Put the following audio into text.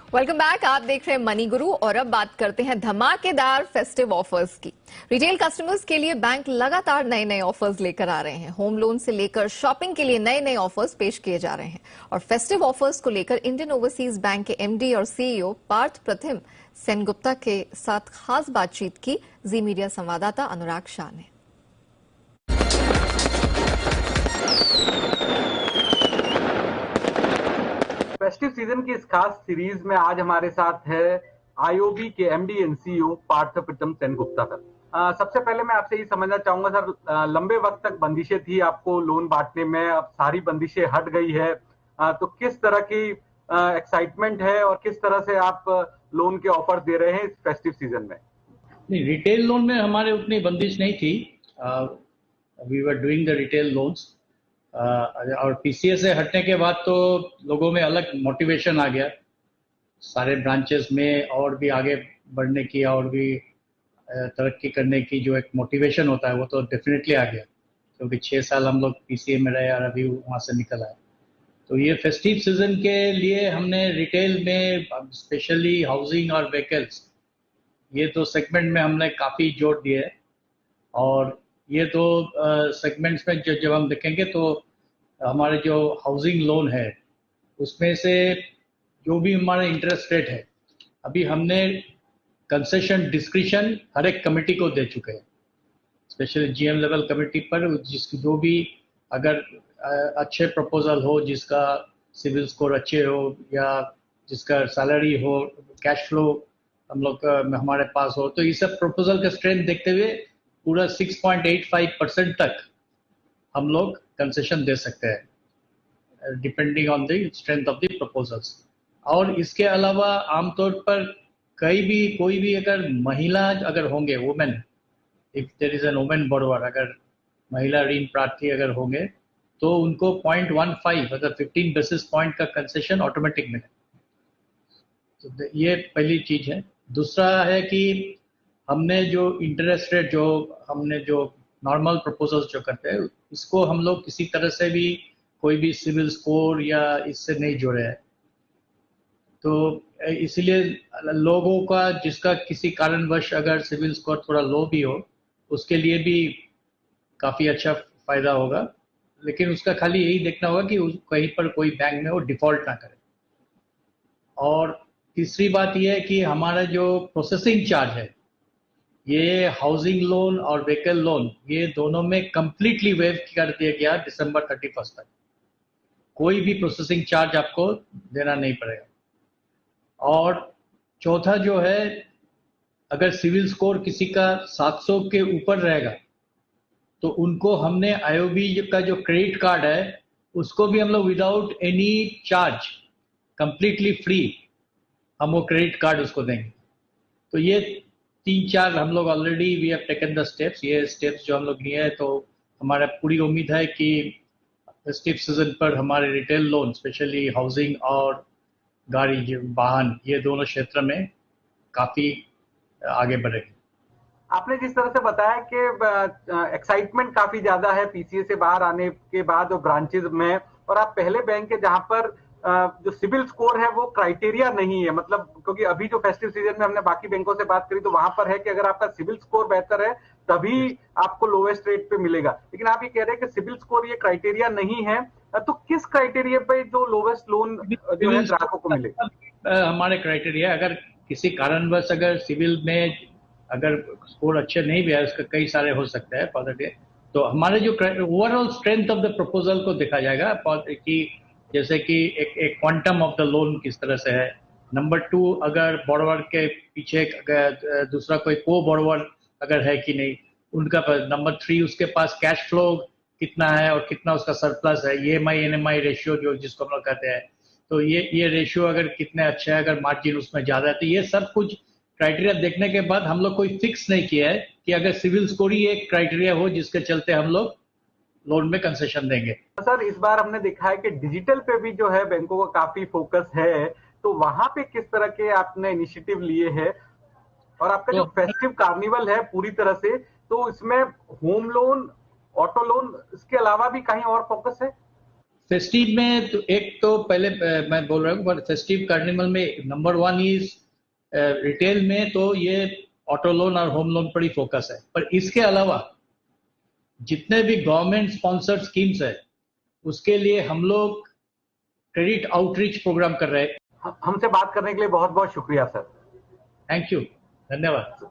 Welcome back. आप देख रहे हैं मनी गुरु और अब बात करते हैं धमाकेदार फेस्टिव ऑफर्स की। रिटेल कस्टमर्स के लिए बैंक लगातार नए नए ऑफर्स लेकर आ रहे हैं। होम लोन से लेकर शॉपिंग के लिए नए नए ऑफर्स पेश किए जा रहे हैं और फेस्टिव ऑफर्स को लेकर इंडियन ओवरसीज बैंक के एमडी और सीईओ पार्थ प्रथिम सेनगुप्ता के साथ खास बातचीत की जी मीडिया संवाददाता अनुराग शाह ने। फेस्टिव सीजन की इस खास सीरीज में आज हमारे साथ है आईओबी के MD and CEO Parth Prathim Sengupta sir. सबसे पहले मैं आपसे ये समझना चाहूंगा सर, लंबे वक्त तक बंदिशें थी आपको लोन बांटने में, अब सारी बंदिशें हट गई है, तो किस तरह की एक्साइटमेंट है और किस तरह से आप लोन के ऑफर दे रहे हैं इस फेस्टिव सीजन में? नहीं, रिटेल लोन में हमारे उतनी बंदिश नहीं थी। We were doing the retail loans और पीसीए से हटने के बाद तो लोगों में अलग मोटिवेशन आ गया, सारे ब्रांचेस में और भी आगे बढ़ने की और भी तरक्की करने की जो एक मोटिवेशन होता है वो तो डेफिनेटली आ गया, क्योंकि 6 साल हम लोग पीसीए में रहे और अभी वहाँ से निकल आए। तो ये फेस्टिव सीजन के लिए हमने रिटेल में स्पेशली हाउसिंग और व्हीकल्स, ये दो सेगमेंट में हमने काफ़ी जोर दिए है। और ये दो सेगमेंट्स में जब हम देखेंगे तो हमारे जो हाउसिंग लोन है उसमें से जो भी हमारा इंटरेस्ट रेट है, अभी हमने कंसेशन डिस्क्रिशन हर एक कमेटी को दे चुके हैं, स्पेशली जीएम लेवल कमेटी पर, जिसकी जो भी अगर अच्छे प्रपोजल हो, जिसका सिविल स्कोर अच्छे हो या जिसका सैलरी हो, कैश फ्लो हम लोग हमारे पास हो, तो ये सब प्रपोजल का स्ट्रेंथ देखते हुए पूरा 6.85% तक हम लोग कंसेशन दे सकते हैं depending on the strength of the proposals. और इसके अलावा आमतौर पर कोई भी अगर महिला अगर होंगे, women, if there is an women borrower, अगर महिला ऋण प्रार्थी अगर होंगे तो उनको 0.15 अगर 15 बेसिस पॉइंट का कंसेशन ऑटोमेटिक मिले। तो ये पहली चीज है। दूसरा है कि हमने जो इंटरेस्ट रेट, जो हमने जो नॉर्मल प्रपोजल्स जो करते हैं, इसको हम लोग किसी तरह से भी कोई भी सिविल स्कोर या इससे नहीं जोड़े हैं। तो इसलिए लोगों का जिसका किसी कारणवश अगर सिविल स्कोर थोड़ा लो भी हो, उसके लिए भी काफ़ी अच्छा फायदा होगा, लेकिन उसका खाली यही देखना होगा कि कहीं पर कोई बैंक में वो डिफॉल्ट ना करे। और तीसरी बात यह है कि हमारा जो प्रोसेसिंग चार्ज है, ये हाउसिंग लोन और व्हीकल लोन, ये दोनों में कंप्लीटली वेव कर दिया गया दिसंबर 31 तक। कोई भी प्रोसेसिंग चार्ज आपको देना नहीं पड़ेगा। और चौथा जो है, अगर सिविल स्कोर किसी का 700 के ऊपर रहेगा तो उनको हमने आईओबी का जो क्रेडिट कार्ड है उसको भी हम लोग without any charge completely free हम वो क्रेडिट कार्ड उसको देंगे। तो ये 3-4 हम लोग already we have taken the steps. ये स्टेप्स जो हम लोग लिए हैं, तो हमारा पूरी उम्मीद है कि फेस्टिव सीजन पर हमारे रिटेल लोन, स्पेशली हाउसिंग और गाड़ी वाहन, ये दोनों क्षेत्र में काफ़ी आगे बढ़ेगी। आपने जिस तरह से बताया कि एक्साइटमेंट काफी ज्यादा है पीसीए से बाहर आने के बाद और ब्रांचेज में, और आप पहले बैंक है जहां पर जो सिविल स्कोर है वो क्राइटेरिया नहीं है, मतलब क्योंकि अभी जो फेस्टिव सीजन में हमने बाकी बैंकों से बात करी तो वहां पर है कि अगर आपका सिविल स्कोर बेहतर है तभी आपको लोवेस्ट रेट पे मिलेगा, लेकिन आप ये कह रहे हैं कि सिविल स्कोर ये क्राइटेरिया नहीं है, तो किस क्राइटेरिया पे जो लोवेस्ट लोन जो है ग्राहकों को मिलेगा? हमारे क्राइटेरिया, अगर किसी कारणवश अगर सिविल में अगर स्कोर अच्छे नहीं भी है, उसका कई सारे हो सकते हैं पॉजिटिव, तो हमारे जो overall strength of the proposal को देखा जाएगा कि जैसे कि एक क्वांटम ऑफ द लोन किस तरह से है। नंबर 2, अगर बोरोवर के पीछे अगर दूसरा कोई को बोरोवर अगर है कि नहीं उनका। नंबर 3, उसके पास कैश फ्लो कितना है और कितना उसका सरप्लस है, ईएमआई एनएमआई रेशियो जो जिसको हम लोग कहते हैं, तो ये रेशियो अगर कितने अच्छे है, अगर मार्जिन उसमें ज्यादा है, तो ये सब कुछ क्राइटेरिया देखने के बाद हम लोग कोई फिक्स नहीं किया है कि अगर सिविल स्कोर ही एक क्राइटेरिया हो जिसके चलते हम लोग लोन में कंसेशन देंगे। सर, इस बार हमने देखा है कि डिजिटल पे भी जो है बैंकों का काफी फोकस है, तो वहां पे किस तरह के आपने इनिशिएटिव लिए हैं? और आपका जो फेस्टिव कार्निवल है पूरी तरह से, तो इसमें होम लोन, ऑटो लोन, इसके अलावा भी कहीं और फोकस है? फेस्टिव में तो एक तो पहले मैं बोल रहा हूँ, पर फेस्टिव कार्निवल में नंबर 1 इज रिटेल में तो ये ऑटो लोन और होम लोन पर ही फोकस है। पर इसके अलावा जितने भी गवर्नमेंट स्पॉन्सर्ड स्कीम्स है उसके लिए हम लोग क्रेडिट आउटरीच प्रोग्राम कर रहे हैं। हमसे बात करने के लिए बहुत बहुत शुक्रिया सर। थैंक यू, धन्यवाद।